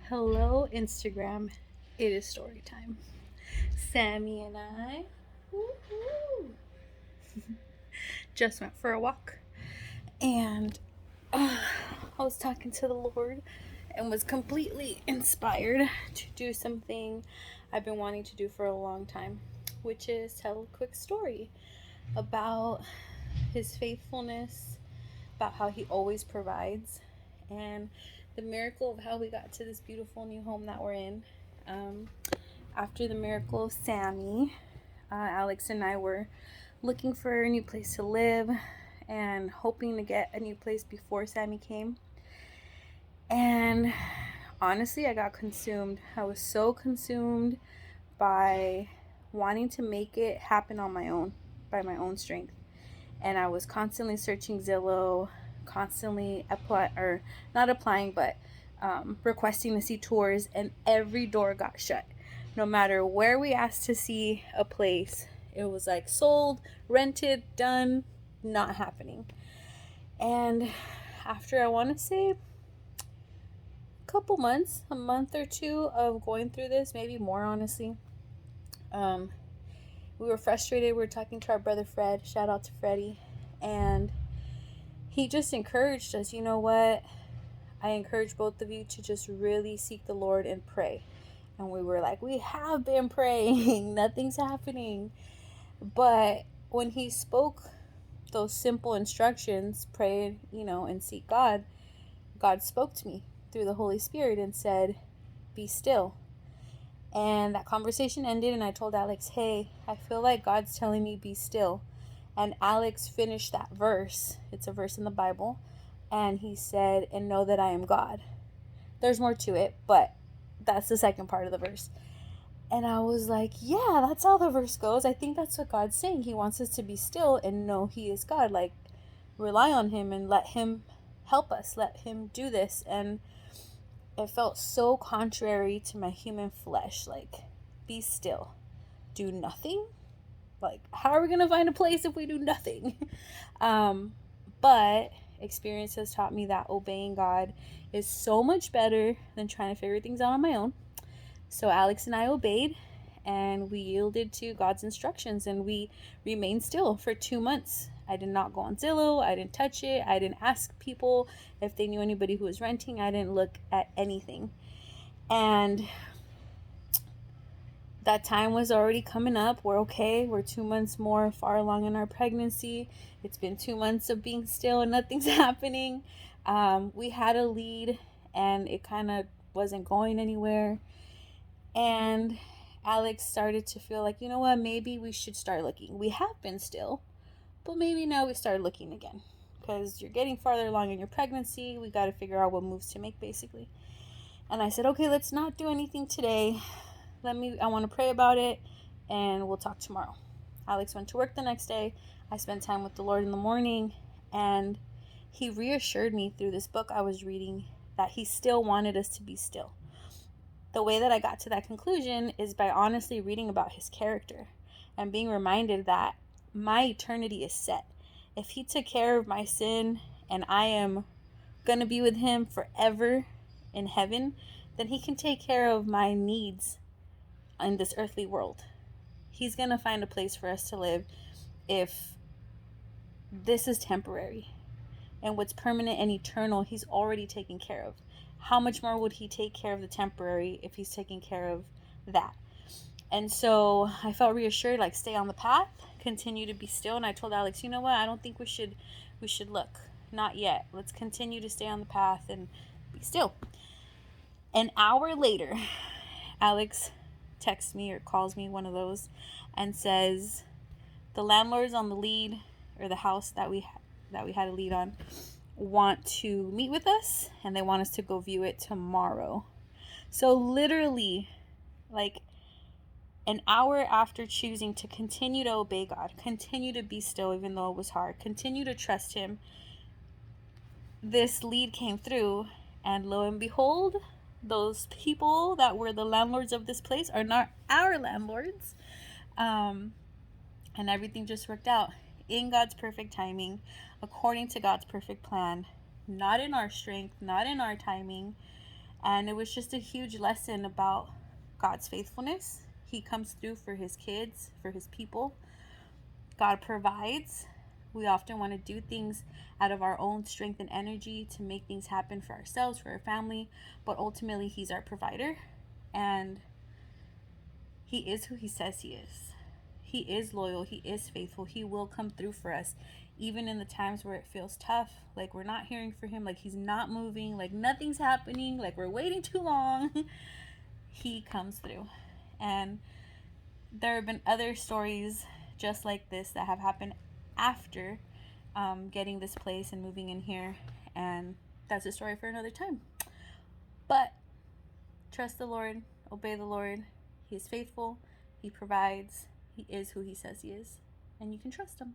Hello, Instagram. It is story time. Sammy and I woo-hoo, just went for a walk, and I was talking to the Lord and was completely inspired to do something I've been wanting to do for a long time, which is tell a quick story about His faithfulness, about how He always provides, and the miracle of how we got to this beautiful new home that we're in. Um, After the miracle of Sammy, Alex and I were looking for a new place to live and hoping to get a new place before Sammy came. And honestly, I got consumed. I was so consumed by wanting to make it happen on my own, by my own strength. And I was constantly searching Zillow, constantly requesting to see tours, and every door got shut. No matter where we asked to see a place, it was like sold, rented, done, not happening. And after, I want to say, a couple months, a month or two of going through this, maybe more honestly, um, we were frustrated. We were talking to our brother Fred, shout out to Freddie, and he just encouraged us. You know what? I encourage both of you to just really seek the Lord and pray. And we were like, we have been praying, nothing's happening. But when he spoke those simple instructions, pray, and seek God, God spoke to me through the Holy Spirit and said, be still. And that conversation ended, and I told Alex, hey, I feel like God's telling me be still. And Alex finished that verse. It's a verse in the Bible. And he said, and know that I am God. There's more to it, but that's the second part of the verse. And I was like, yeah, that's how the verse goes. I think that's what God's saying. He wants us to be still and know He is God. Like, rely on Him and let Him help us. Let Him do this. And it felt so contrary to my human flesh. Like, be still. Do nothing? Like, how are we going to find a place if we do nothing? But experience has taught me that obeying God is so much better than trying to figure things out on my own. So Alex and I obeyed, and we yielded to God's instructions, and we remained still for 2 months. I did not go on Zillow. I didn't touch it. I didn't ask people if they knew anybody who was renting. I didn't look at anything. And that time was already coming up. We're okay. We're 2 months more far along in our pregnancy. It's been 2 months of being still and nothing's happening. We had a lead, and it kind of wasn't going anywhere. And Alex started to feel like, you know what, maybe we should start looking. We have been still, but maybe now we start looking again, because you're getting farther along in your pregnancy. We got to figure out what moves to make, basically. And I said, okay, let's not do anything today. I want to pray about it, and we'll talk tomorrow. Alex went to work the next day. I spent time with the Lord in the morning, and He reassured me through this book I was reading that He still wanted us to be still. The way that I got to that conclusion is by honestly reading about His character and being reminded that my eternity is set. If He took care of my sin and I am going to be with Him forever in heaven, then He can take care of my needs in this earthly world. He's going to find a place for us to live if this is temporary. And what's permanent and eternal, He's already taken care of. How much more would He take care of the temporary if He's taking care of that? And so I felt reassured, like, stay on the path, continue to be still. And I told Alex, you know what? I don't think we should look. Not yet. Let's continue to stay on the path and be still. An hour later, Alex texts me or calls me, one of those, and says, the landlords on the lead, or the house that we had a lead on, want to meet with us, and they want us to go view it tomorrow. So literally, like, an hour after choosing to continue to obey God, continue to be still even though it was hard, continue to trust Him, this lead came through, and lo and behold, those people that were the landlords of this place are not our landlords. And everything just worked out in God's perfect timing, according to God's perfect plan, not in our strength, not in our timing. And it was just a huge lesson about God's faithfulness. He comes through for his kids, for his people. God provides. We often want to do things out of our own strength and energy to make things happen for ourselves, for our family, but ultimately he's our provider, and he is who he says he is. He is loyal, he is faithful, he will come through for us even in the times where it feels tough, like we're not hearing from him, like he's not moving, like nothing's happening, like we're waiting too long. He comes through. And there have been other stories just like this that have happened after getting this place and moving in here, and that's a story for another time. But trust the Lord, obey the Lord. He is faithful, he provides, he is who he says he is, and you can trust him.